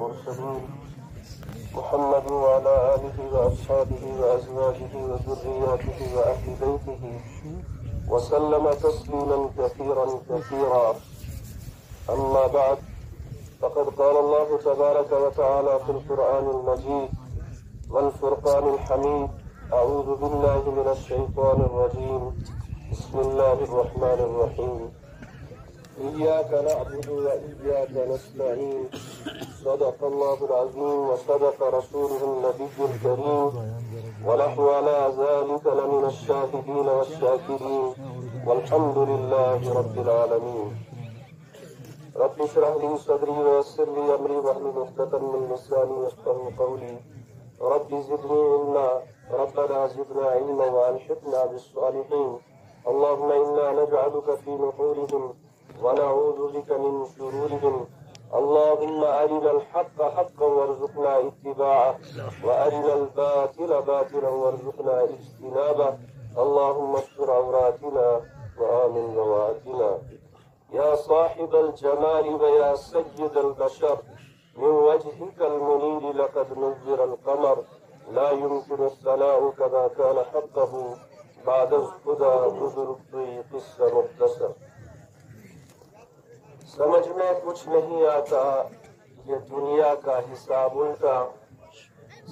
المرسلين محمد وعلى آله وأصحابه وأزواجه وذرياته وأهل بيته وسلم تسليما كثيرا كثيرا. أما بعد، فقد قال الله تبارك وتعالى في القرآن المجيد والفرقان الحميد: أعوذ بالله من الشيطان الرجيم، بسم الله الرحمن الرحيم. إياك نعبد وإياك نستعين، صدق الله العظيم وصدق رسوله النبي الكريم، ونحن على ذلك لمن الشاهدين والشاكرين، والحمد لله رب العالمين. رب اشرح لي صدري ويسر لي أمري واحلل عقدة من لساني يفقهوا قولي. رب زدني علما، ربنا زدنا علما وألحقنا بالصالحين. اللهم إنا نجعلك في نحورهم ونعوذ بك من شرورهم. اللهم أرنا الحق حقا وارزقنا اتباعه، وأرنا الباطل باطلا وارزقنا اجتنابه. اللهم استر عوراتنا وآمن رواتنا. يا صاحب الجمال ويا سيد البشر، من وجهك المنير لقد نذر القمر، لا يمكن الثناء كما كان حقه بعد الهدى عذر الضيق مختصر. سمجھ میں کچھ نہیں آتا یہ دنیا کا حساب الٹا،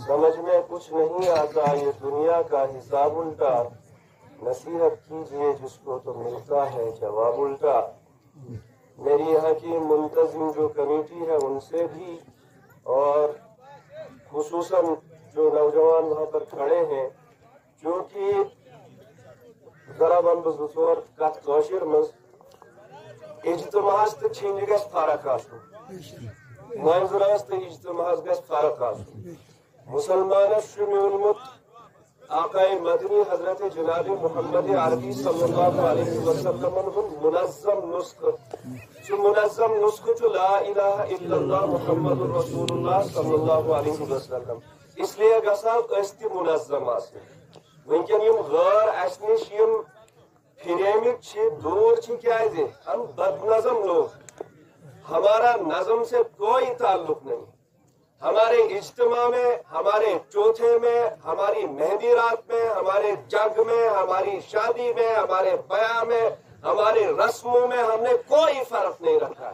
سمجھ میں کچھ نہیں آتا یہ دنیا کا حساب الٹا. نصیحت کیجئے جس کو تو ملتا ہے جواب الٹا. میری یہاں کی منتظم جو کمیٹی ہے ان سے بھی، اور خصوصاً جو نوجوان وہاں پر کھڑے ہیں، چونکہ ذرا بند بزرگ کا کوشر مز اجتماعس تو چھینج گژھِ فرق آسُن، منظرس تو اجتماعس گژھِ فرق آسُن. مسلمانس چھُ میوٗلمُت آقائے مدنی حضرت جناب محمد عربی صلی اللہ علیہ وسلم ہُنٛد منظم نسخہ. سُہ منظم نسخہ چھُ لا الہ الا اللہ محمد رسول اللہ صلی اللہ علیہ وسلم. اس لیے گژھان أسۍ تہِ منظم آسٕنۍ. وٕنکٮ۪ن یِم غٲر اَسہِ نِش یِم پھریمٕتۍ چھِ دوٗر چھِ کیازِ ہم بد نظم لوگ، ہمارا نظم سے کوئی تعلق نہیں. ہمارے اجتماع میں، ہمارے چوتھے میں، ہماری مہندی رات میں، ہمارے جگ میں، ہماری شادی میں، ہمارے بیاہ میں، ہمارے رسموں میں ہم نے کوئی فرق نہیں رکھا.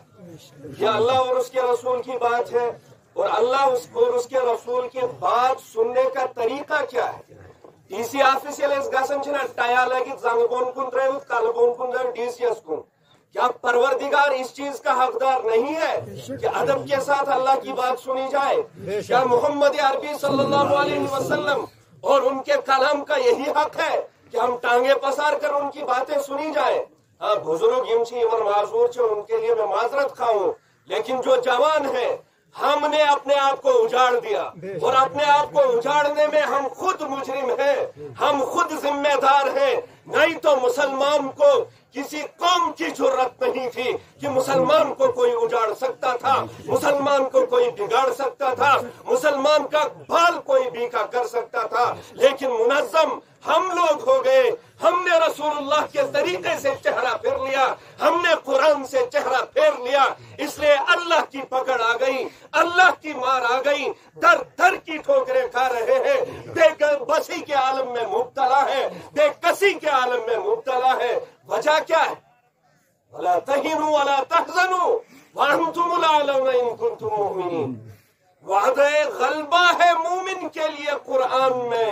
یہ اللہ اور اس کے رسول کی بات ہے، اور اللہ اور اس کے رسول کی بات سننے کا طریقہ کیا ہے. ڈی سی آفس یل گھن ٹیا لگت زنگ بون کن ترت کل بون کن ڈی سی یس کن. کیا پروردگار اس چیز کا حقدار نہیں ہے کہ ادب کے ساتھ اللہ کی بات سنی جائے؟ کیا محمد عربی صلی اللہ علیہ وسلم اور ان کے کلام کا یہی حق ہے کہ ہم ٹانگیں پسار کر ان کی باتیں سنی جائیں؟ ہاں، بزرگ معذور ان کے لیے میں معذرت خواہوں، لیکن جو جوان ہیں ہم نے اپنے آپ کو اجاڑ دیا، اور اپنے آپ کو اجاڑنے میں ہم خود مجرم ہیں، ہم خود ذمہ دار ہیں. نہیں تو مسلمان کو کسی قوم کی جرت نہیں تھی کہ مسلمان کو کوئی اجاڑ سکتا تھا، مسلمان کو کوئی بگاڑ سکتا تھا، مسلمان کا بال کوئی بیکا کر سکتا تھا. لیکن منظم ہم لوگ ہو گئے. ہم نے رسول اللہ کے طریقے سے چہرہ پھیر لیا، ہم نے قرآن سے چہرہ پھیر لیا. اس لیے اللہ کی پکڑ آ گئی، اللہ کی مار آ گئی. در در کی ٹھوکریں کھا رہے ہیں، بے بسی کے عالم میں مبتلا ہے، بے کسی کے عالم میں مبتلا ہے. وجہ کیا ہے؟ وَلَا تَهِنُوا وَلَا تَحْزَنُوا وَأَنْتُمُ الْأَعْلَوْنَ إِن كُنتُم مُؤْمِنِينَ. وعدہ غلبہ ہے مومن کے لیے قرآن میں.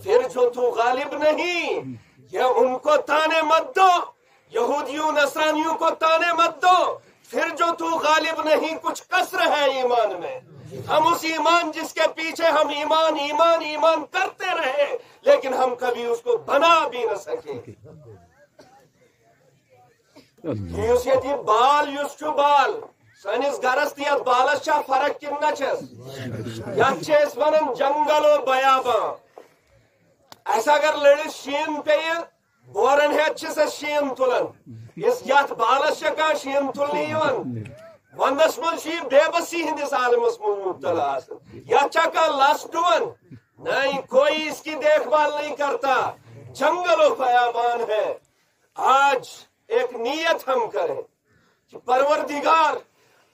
پھر جو تو غالب نہیں، یہ ان کو تانے مت دو، یہودیوں نصرانیوں کو تانے مت دو. پھر جو تو غالب نہیں، کچھ کسر ہے ایمان میں. ہم اس ایمان جس کے پیچھے ہم ایمان ایمان ایمان کرتے رہے، لیکن ہم کبھی اس کو بنا بھی نہ سکے. یُس ییٚتہِ بال یُس چھُ بال سٲنِس گرس تہٕ یتھ بالس چھا فرق کِنہٕ نہ چھس؟ یتھ چھِ أسۍ ونان جنگل و بیاباں. اَسہِ اگر لٔڑِتھ شیٖن پیٚیہِ بورن ہیٚتھ چھِ سۄ شیٖن تُلان. یتھ بالس چھا کانٛہہ شیٖن تُلنہٕ یِوان؟ ونٛدس منٛز چھُ یہِ بے بسی ہٕنٛدِس عالمس منٛز مبتلا آسان. یتھ چھا کانٛہہ لس ڈُوان؟ نہیں، کوئی اس کی دیکھ بھال نہیں کرتا. جنگل و بیابان ہے. آج ایک نیت ہم کریں کہ پروردگار